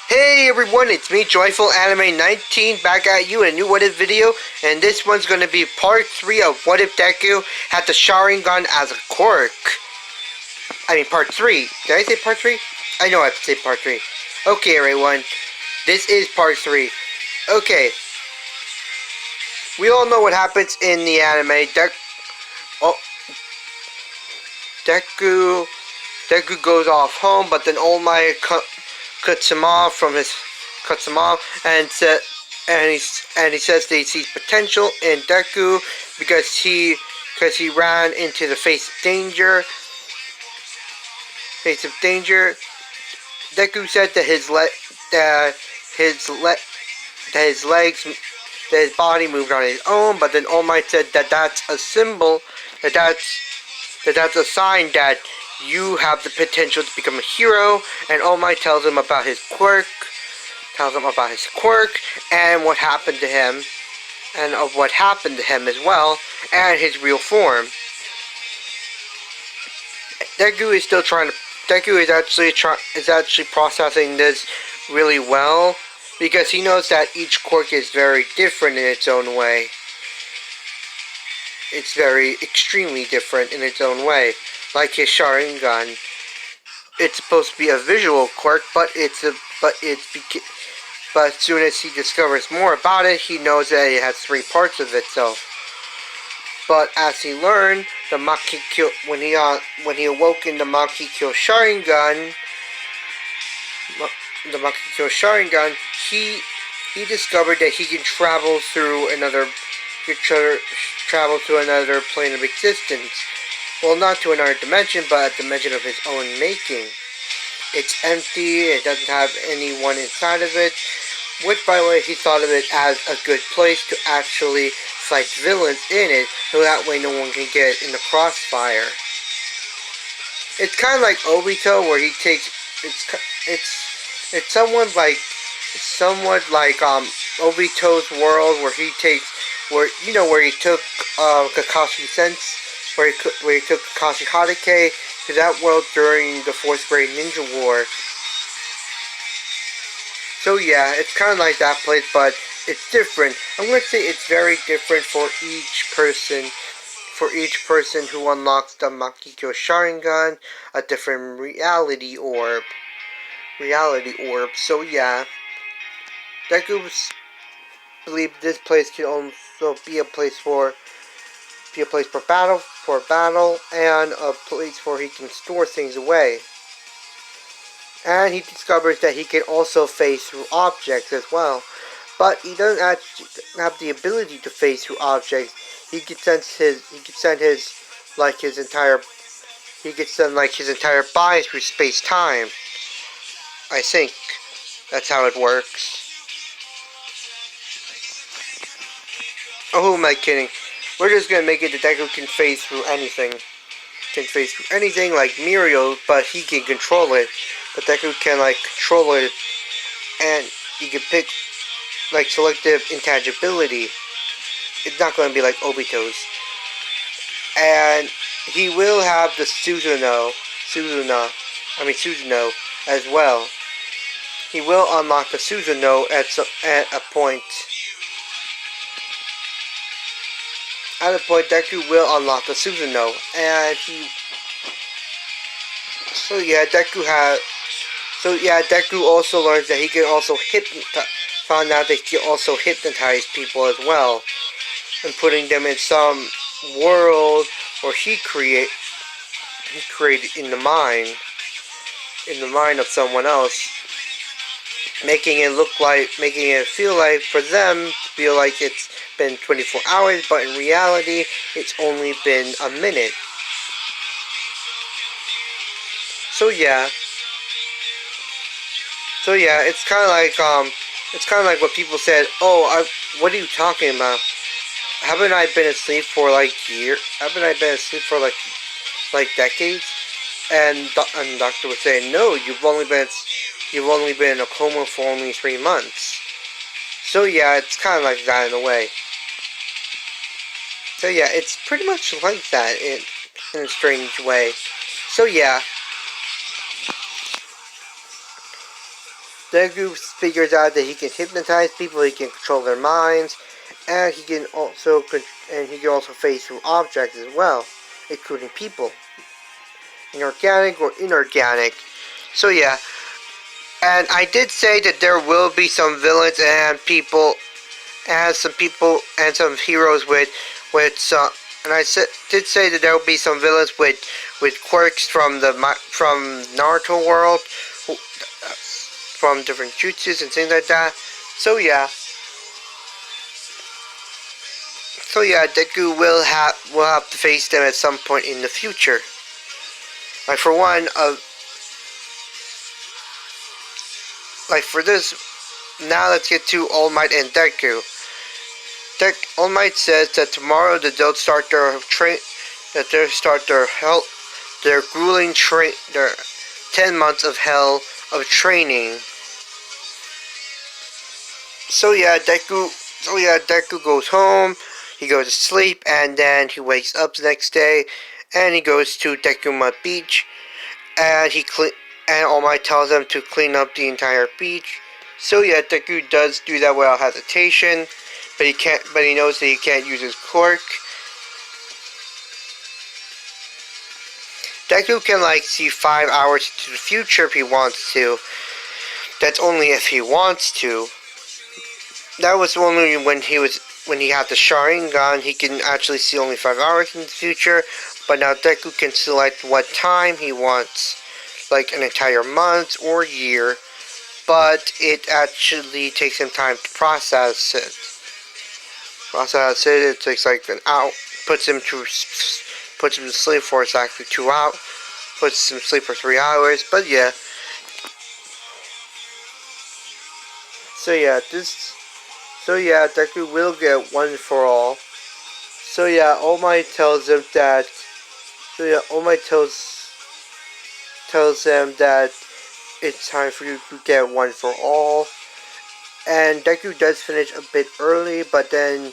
Hey everyone, it's me, Joyful Anime 19, back at you in a new What If video, and this one's going to be part 3 of What If Deku had the sharingan as a quirk. I mean part 3. Did I say part 3? I know I have to say part 3. Okay everyone, this is part 3. Okay, we all know what happens in the anime. Deku goes off home, but then All Might cuts him off, and he says that he sees potential in Deku because he ran into the face of danger. Deku said that his body moved on his own, but then All Might said that that's a symbol, that's a sign that you have the potential to become a hero. And All Might tells him about his quirk, and what happened to him, and of what happened to him as well, and his real form. Deku is actually processing this really well, because he knows that each quirk is very different in its own way. It's very extremely different in its own way. Like his sharingan, it's supposed to be a visual quirk, but as soon as he discovers more about it, he knows that it has 3 parts of itself. But as he learned, when he awoke in the Makikyo Sharingan, he discovered that he can travel through another plane of existence. Well, not to another dimension, but a dimension of his own making. It's empty, it doesn't have anyone inside of it, which, by the way, he thought of it as a good place to actually fight villains in it, so that way no one can get in the crossfire. It's kind of like Obito, where he takes, it's somewhat like Obito's world, where he took Kakashi Sense, where he took Kakashi Hatake to that world during the 4th grade ninja war. So yeah, it's kind of like that place, but it's different. I'm going to say it's very different for each person. For each person who unlocks the Makikyo Sharingan, a different reality orb. So yeah, Deku believed this place can also be a place for battle, and a place where he can store things away. And he discovers that he can also phase through objects as well. But he doesn't actually have the ability to phase through objects. He could send his entire body through space-time. I think that's how it works. Oh, who am I kidding? We're just gonna make it that Deku can phase through anything. Like Mirio, but he can control it. But Deku can control it, and you can pick selective intangibility. It's not going to be like Obito's. And he will have the Suzuno as well. He will unlock the Suzuno at a point. At a point, Deku will unlock the Suzuno, and Deku also learns that he can also found out that he can also hypnotize people as well, and putting them in some world where he created in the mind of someone else, making it feel like for them to feel like it's been 24 hours, but in reality, it's only been a minute. So yeah, it's kind of like what people said. Oh, what are you talking about? Haven't I been asleep for years? Haven't I been asleep for decades? And the doctor would say, no, you've only been in a coma for only 3 months. So yeah, it's kind of like that in a way. So yeah, it's pretty much like that in a strange way. So yeah. Deku figures out that he can hypnotize people, he can control their minds, and he can also phase through objects as well, including people, inorganic or inorganic. So yeah, and I did say that there will be some villains and people, and some people and some heroes with some. And did say that there will be some villains with quirks from Naruto world, from different jutsus and things like that. So yeah, Deku will have to face them at some point in the future. Like for one, like for this, now let's get to All Might and Deku. All Might says that tomorrow they'll start their grueling their 10 months of hell of training. So yeah, Deku goes home, he goes to sleep, and then he wakes up the next day, and he goes to Dekuma Beach, and All Might tells him to clean up the entire beach. So yeah, Deku does do that without hesitation, but he knows that he can't use his quirk. Deku can see 5 hours into the future if he wants to. That's only if he wants to. That was only when he had the sharingan, he can actually see only 5 hours in the future. But now Deku can select what time he wants, like an entire month or year. But it actually takes him time to process it. It takes like an hour. Puts him to sleep for exactly 2 hours. Puts him to sleep for 3 hours. But yeah. So yeah, Deku will get one for all. So yeah, All Might tells him that. All Might tells him that it's time for you to get one for all. And Deku does finish a bit early, but then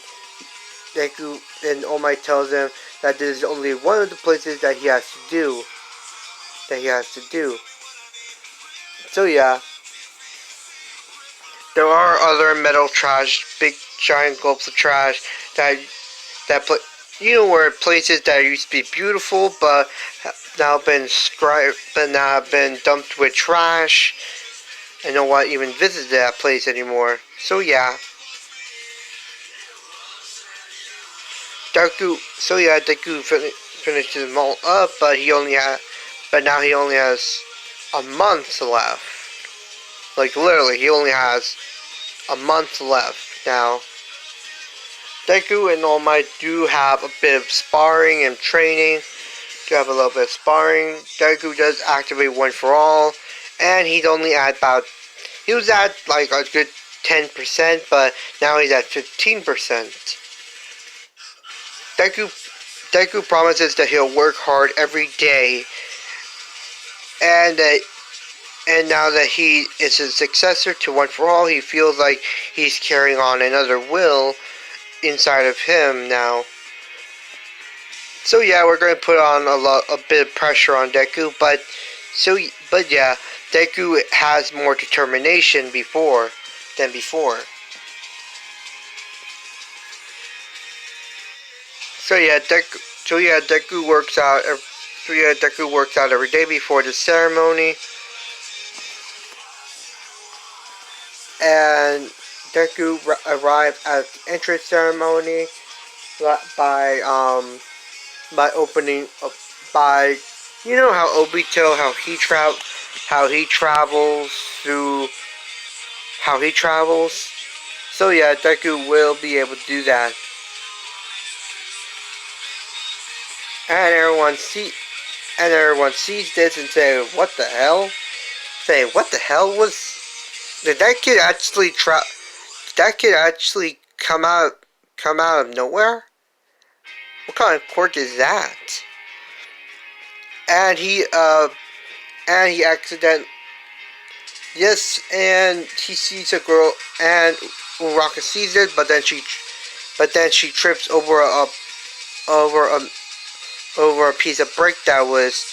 All Might tells him that this is only one of the places that he has to do. So yeah. There are other metal trash, big giant globes of trash where places that used to be beautiful but now have been dumped with trash, and no one even visits that place anymore. So yeah. Deku finishes them all up, but now he only has a month left. Like literally, he only has a month left now. Deku and All Might do have a bit of sparring and training. Deku does activate one for all, and he was at like a good 10%, but now he's at 15%. Deku promises that he'll work hard every day, and now that he is a successor to One for All, he feels like he's carrying on another will inside of him now. So yeah, we're going to put on a bit of pressure on Deku, but yeah, Deku has more determination than before. So yeah, Deku works out. Deku works out every day before the ceremony. And Deku arrived at the entrance ceremony by opening by how Obito how he travels. So yeah, Deku will be able to do that. And everyone sees this and say, "What the hell?" "What the hell was? Did that kid actually come out of nowhere? What kind of quirk is that?" And he sees a girl, and Uraka sees it, but then she trips over a piece of brick that was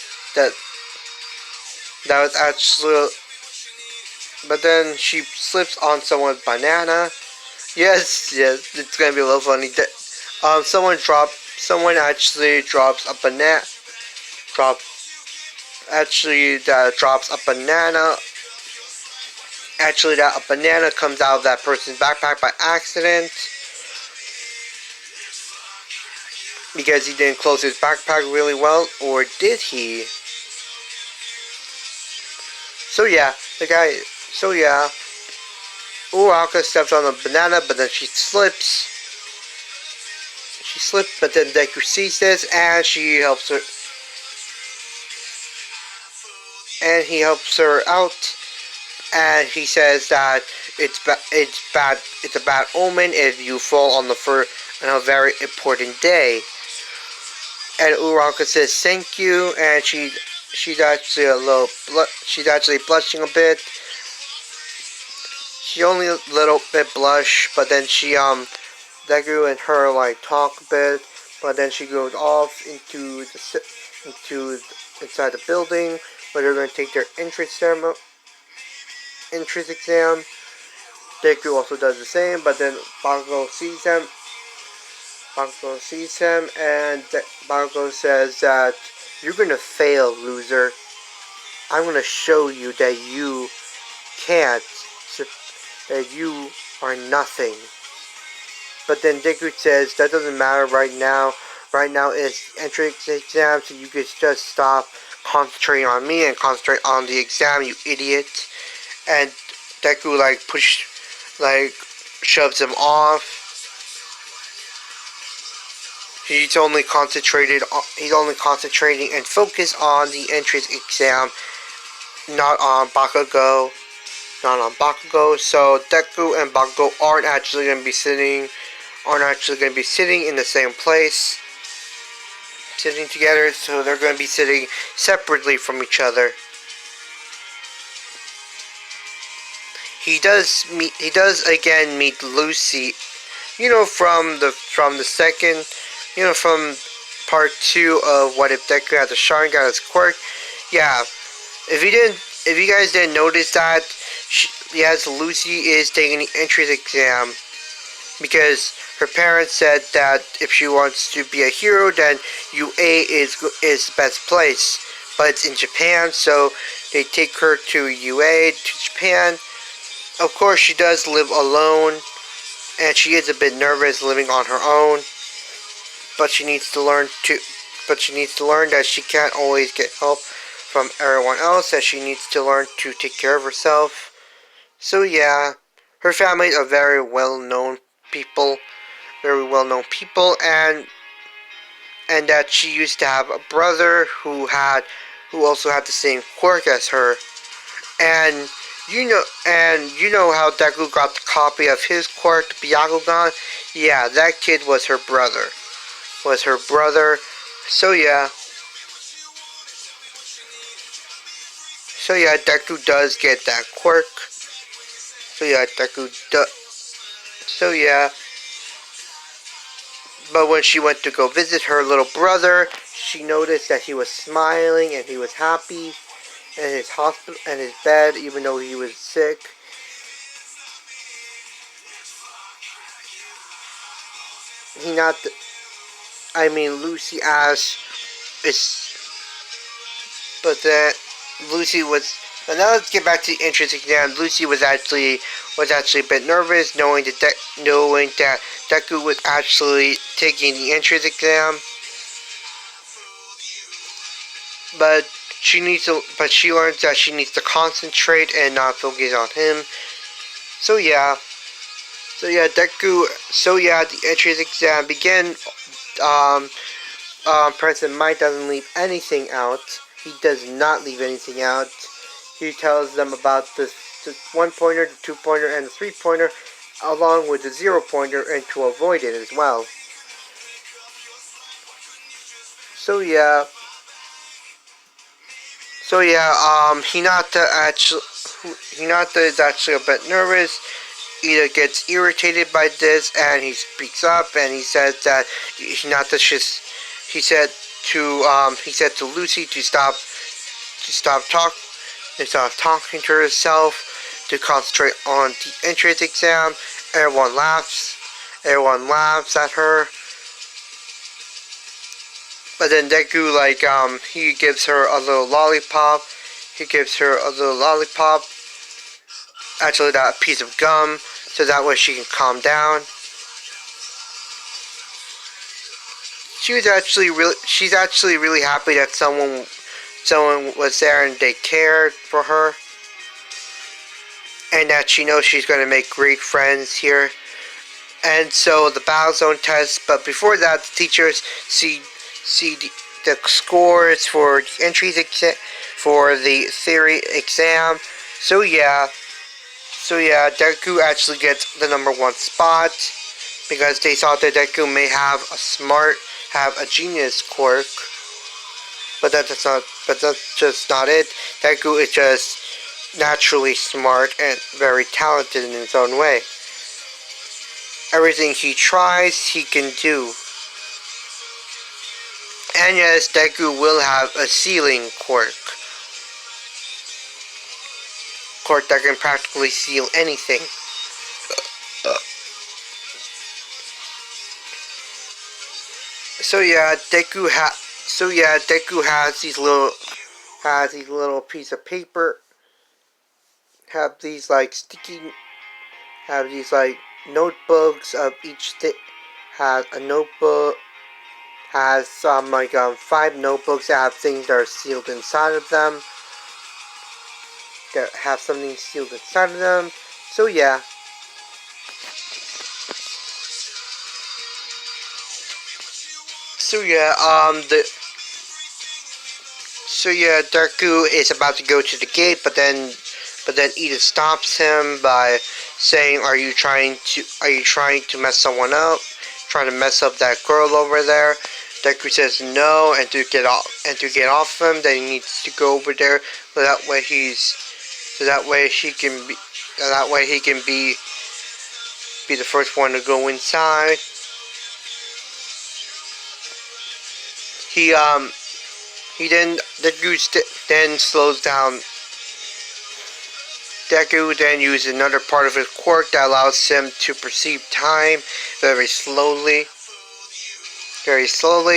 but then she slips on someone's banana. Yes, it's gonna be a little funny. Someone actually drops a banana. Drop actually that drops a banana. Actually, that a banana comes out of that person's backpack by accident because he didn't close his backpack really well, or did he? So yeah, the guy. So yeah, Uraka steps on a banana, but then she slips. She slipped, but then Deku sees this, and she helps her. And he helps her out, and he says that it's a bad omen if you fall on on a very important day. And Uraka says thank you, and she's actually she's actually blushing a bit. She only a little bit blush, but then Deku and her like talk a bit, but then she goes off into inside the building where they're going to take their entrance exam. Deku also does the same, but then Bakugo sees him. And Bakugo says that you're gonna fail, loser. I'm gonna show you that you can't, that you are nothing. But then Deku says that doesn't matter right now. Right now it's entrance exam, so you can just stop concentrating on me and concentrate on the exam, you idiot. And Deku shoves him off. He's only concentrating and focused on the entrance exam, not on Bakugo. So Deku and Bakugo aren't actually going to be sitting in the same place, sitting together. So they're going to be sitting separately from each other. He does again meet Lucy, from the second, from part 2 of What If Deku Had the Sharingan as quirk. Yeah, if you guys didn't notice that, Lucy is taking the entrance exam because her parents said that if she wants to be a hero, then UA is the best place. But it's in Japan, so they take her to UA, to Japan. Of course, she does live alone, and she is a bit nervous living on her own. But she needs to learn that she can't always get help from everyone else. That she needs to learn to take care of herself. So yeah, her family are very well-known people, and that she used to have a brother who also had the same quirk as her, and you know how Deku got the copy of his quirk, the Byakugan. Yeah, that kid was her brother. So yeah. Deku does get that quirk. But when she went to go visit her little brother, she noticed that he was smiling and he was happy in his bed, even though he was sick. Lucy asked, Lucy was. But now let's get back to the entrance exam. Lucy was actually a bit nervous, knowing that Deku was actually taking the entrance exam. But she learns that she needs to concentrate and not focus on him. The entrance exam begin. President Mike doesn't leave anything out. He does not leave anything out. He tells them about the 1-pointer, the 2-pointer, and the 3-pointer, along with the 0-pointer, and to avoid it as well. Hinata is actually a bit nervous. Ida gets irritated by this, and he speaks up, and he says that he said to Lucy to stop talking to herself, to concentrate on the entrance exam. Everyone laughs. Everyone laughs at her. But then Deku, he gives her a little lollipop. He gives her a little lollipop. Actually, that piece of gum, so that way she can calm down. She's actually really happy that someone was there and they cared for her, and that she knows she's going to make great friends here. And so the battle zone test, but before that, the teachers see the scores for the entries for the theory exam. So yeah, Deku actually gets the #1 spot because they thought that Deku may have a genius quirk, but that's just not it. Deku is just naturally smart and very talented in his own way. Everything he tries, he can do. And yes, Deku will have a sealing quirk. Quirk that can practically seal anything. So yeah, Deku has these little piece of paper. Have these notebooks of each thing. Has a notebook. Has 5 notebooks that have things that are sealed inside of them. That have something sealed inside of them. So yeah. Deku is about to go to the gate, but then Edith stops him by saying, "Are you trying to mess someone up? Trying to mess up that girl over there?" Deku says no, and to get off him, then he needs to go over there, so that way he can be the first one to go inside. Deku then slows down. Deku then uses another part of his quirk that allows him to perceive time very slowly.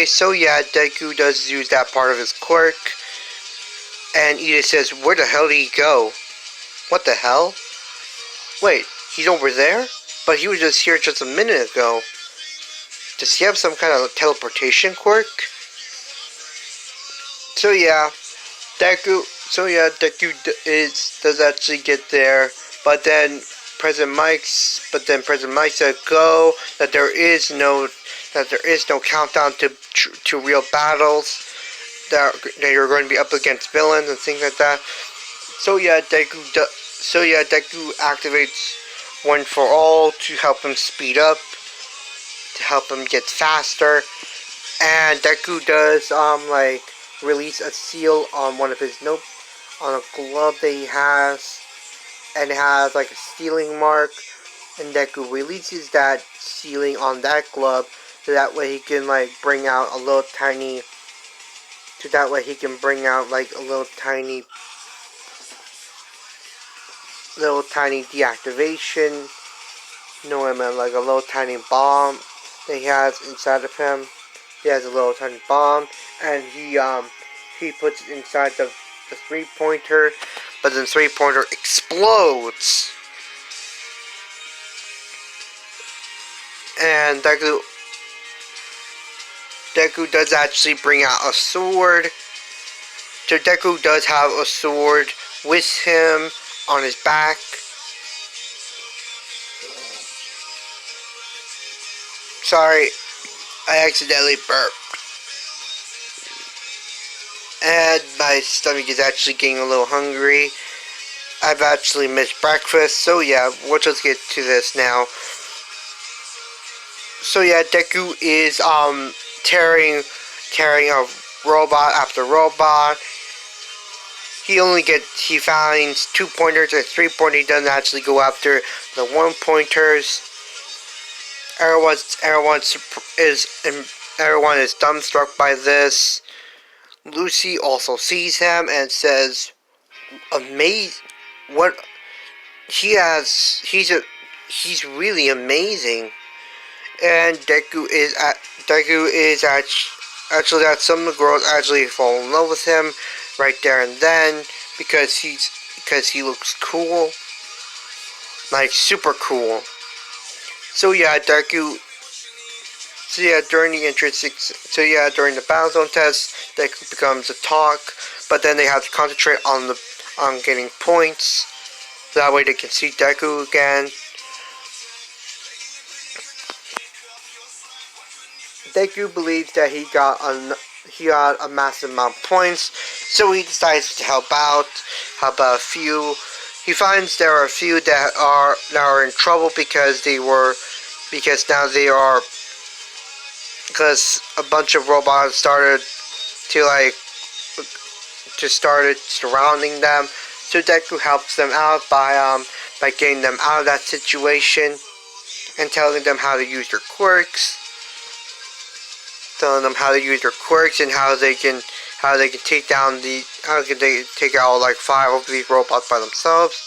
So yeah, Deku does use that part of his quirk. And Edith says, "Where the hell did he go? What the hell? Wait, he's over there? But he was just here just a minute ago. Does he have some kind of teleportation quirk?" So yeah, Deku does actually get there, but then President Mike said go, that there is no countdown to real battles, that you're going to be up against villains and things like that. So yeah, Deku activates One for All to help him speed up, to help him get faster, and Deku does release a seal on one of his on a glove that he has, and it has a sealing mark, and Deku releases that sealing on that glove, so that way he can bring out a little tiny deactivation. No, I meant a little tiny bomb that he has inside of him. He has a little tiny bomb, and he puts it inside the 3-pointer, but then the 3-pointer explodes. And Deku does actually bring out a sword. So Deku does have a sword with him on his back. Sorry, I accidentally burped. And my stomach is actually getting a little hungry. I've actually missed breakfast, so yeah, we'll just get to this now. So yeah, Deku is tearing a robot after robot. He finds 2-pointers and 3-pointers. He doesn't actually go after the 1-pointers. Everyone is dumbstruck by this. Lucy also sees him and says, "Amazing! What he's really amazing. And Deku is actually that some of the girls actually fall in love with him right there and then because he looks cool, like super cool. So yeah, Deku. So yeah, during the Battlezone test, Deku becomes a talk, but then they have to concentrate on getting points. So that way they can see Deku again. Deku believes that he got a massive amount of points, so he decides to help out a few. He finds there are a few that are in trouble because now they are because a bunch of robots to like started surrounding them. So Deku helps them out by getting them out of that situation and telling them how to use their quirks. Telling them how to use their quirks and how they can take down how can they take out like 5 of these robots by themselves.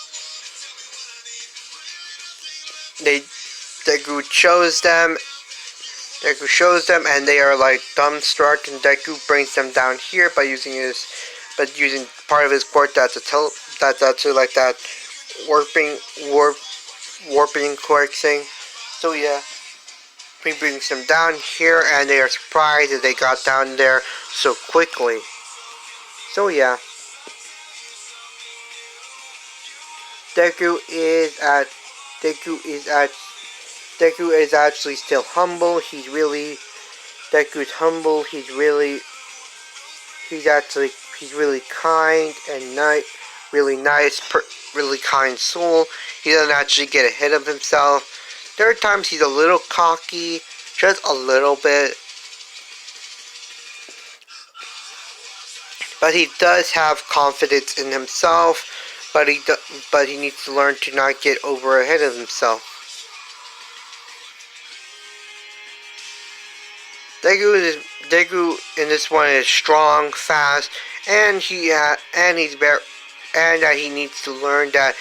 Deku shows them and they are like dumbstruck, and Deku brings them down here by using part of his quirk that's like that warping quirk thing. So yeah, he brings them down here, and they are surprised that they got down there so quickly. So yeah, Deku is at Deku is at Deku is actually still humble. Deku's humble. He's really kind and really nice, really kind soul. He doesn't actually get ahead of himself. There are times he's a little cocky, just a little bit. But he does have confidence in himself, but he needs to learn to not get over ahead of himself. Deku in this one is strong, fast, and that he needs to learn that,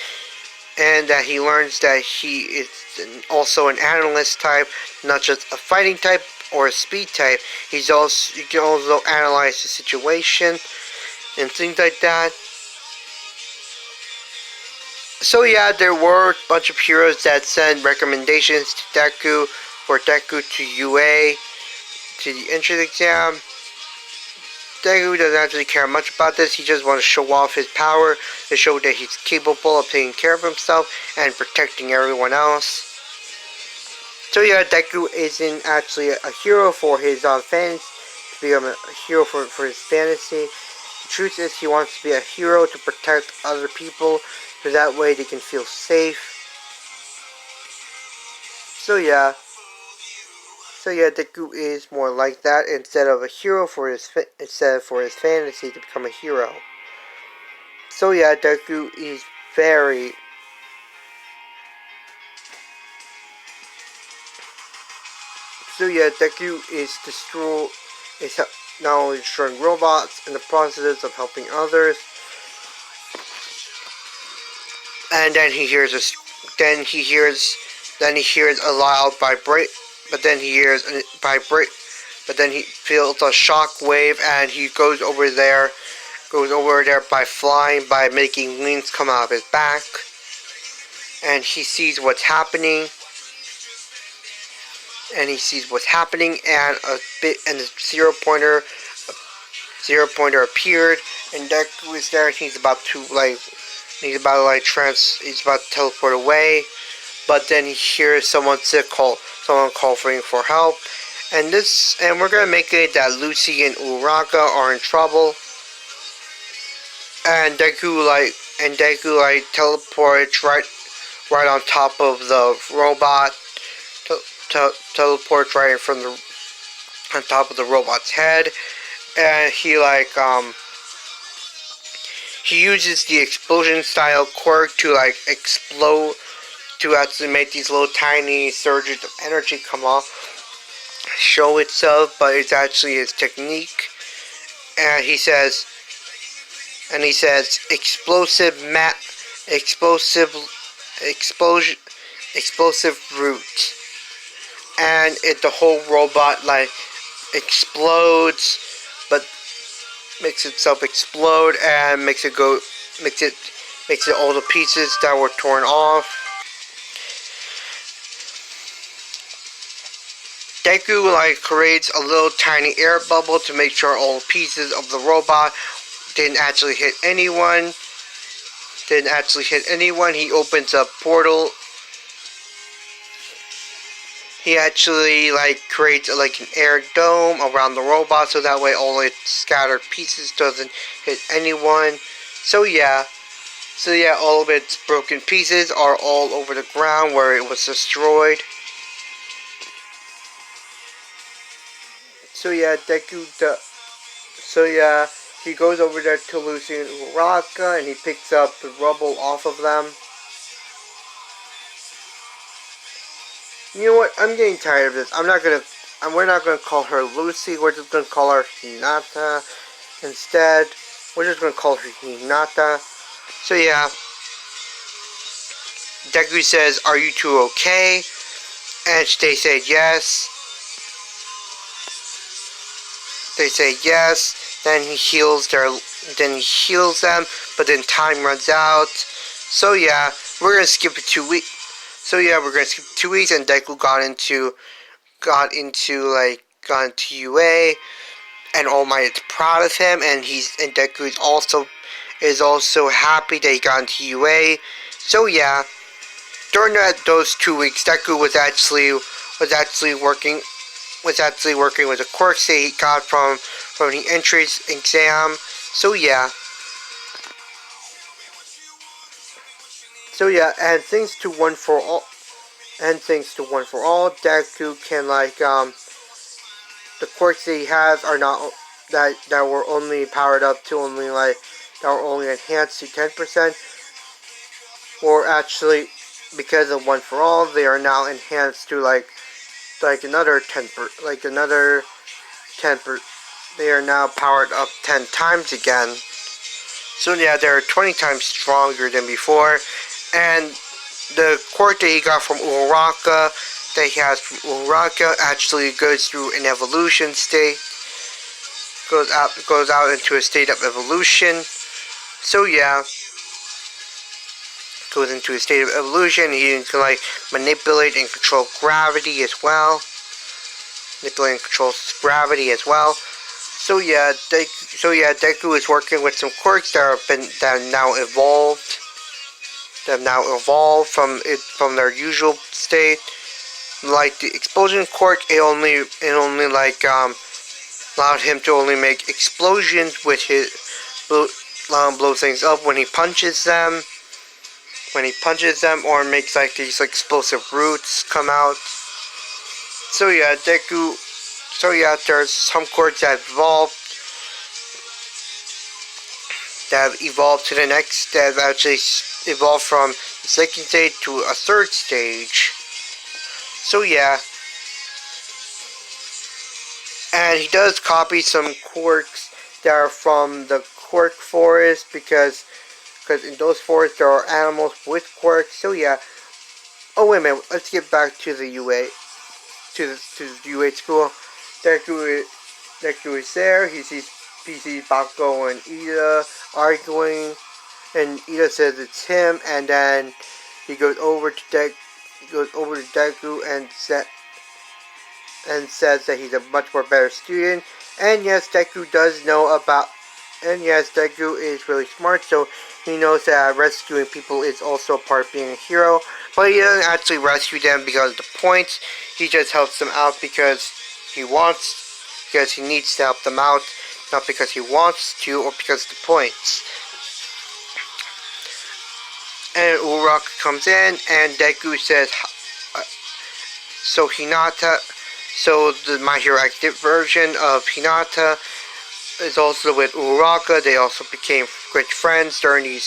and that he learns that he is also an analyst type, not just a fighting type or a speed type. He can also analyze the situation and things like that. So yeah, there were a bunch of heroes that sent recommendations to Deku for Deku to UA, to the entrance exam. Deku doesn't actually care much about this. He just wants to show off his power, to show that he's capable of taking care of himself and protecting everyone else. So yeah, Deku isn't actually a hero for his fantasy, to become a hero for his fantasy. The truth is, he wants to be a hero to protect other people, so that way they can feel safe. So yeah, Deku is more like that instead of for his fantasy to become a hero. So yeah, Deku is very. So yeah, Deku is not only destroying robots in the process of helping others, and then he hears a loud vibrate. But then he feels a shock wave, and he goes over there by flying, by making wings come out of his back, and he sees what's happening. And the zero pointer appeared, and Deku is there, and he's about to teleport away. But then he hears someone calling for help, and we're gonna make it that Lucy and Uraka are in trouble, and Deku teleports right on top of the robot, teleports right on top of the robot's head, and he uses the explosion style quirk to explode, to actually make these little tiny surges of energy come off, show itself, but it's actually his technique. And he says explosive explosion, explosive root, and the whole robot like explodes, but makes itself explode and makes it all the pieces that were torn off. Deku like creates a little tiny air bubble to make sure all pieces of the robot didn't actually hit anyone. He opens a portal. He actually like creates like an air dome around the robot so that way all its scattered pieces doesn't hit anyone. So yeah, all of its broken pieces are all over the ground where it was destroyed. So yeah, he goes over there to Lucy and Uraraka and he picks up the rubble off of them. You know what? I'm getting tired of this. We're not gonna call her Lucy. We're just gonna call her Hinata instead. We're just gonna call her Hinata. So yeah, Deku says, "Are you two okay?" And they say yes. They say yes. Then he heals them, but then time runs out. So yeah, we're gonna skip it 2 weeks. And Deku got into UA, and All Might is proud of him, and Deku is also happy that he got into UA. So yeah, during those 2 weeks, Deku was actually working with the quirks that he got from the entrance exam. So yeah, and thanks to One for All, Deku can the quirks that he has are not that were only powered up to that were only enhanced to 10%, or actually because of One for All, they are now enhanced to another 10 another 10 they are now powered up 10 times again. So yeah, they're 20 times stronger than before. And the quirk that he got from Uraraka, actually goes through an evolution state. Goes out into a state of evolution. So yeah, goes into a state of evolution. He can manipulate and control gravity as well. So yeah, Deku is working with some quirks that have now evolved. From their usual state. Like the explosion quirk, it only allowed him to only make explosions with his blow things up when he punches them. Or makes these explosive roots come out. So yeah, there's some quirks that have evolved to the next, that have actually evolved from the second stage to a third stage. So yeah, and he does copy some quirks that are from the quirk forest because in those forests there are animals with quirks. So yeah. Oh wait a minute, let's get back to the UA to the UA school. Deku is there. He sees Bako and Ida arguing, and Ida says it's him, and then he goes over to Deku and says that he's a much more better student. And yes, Deku is really smart, so he knows that rescuing people is also a part of being a hero. But he doesn't actually rescue them because of the points. He just helps them out because he needs to help them out, not because he wants to or because of the points. And Uraraka comes in, and Deku says, the My Hero Active version of Hinata is also with Uraraka. They also became great friends during these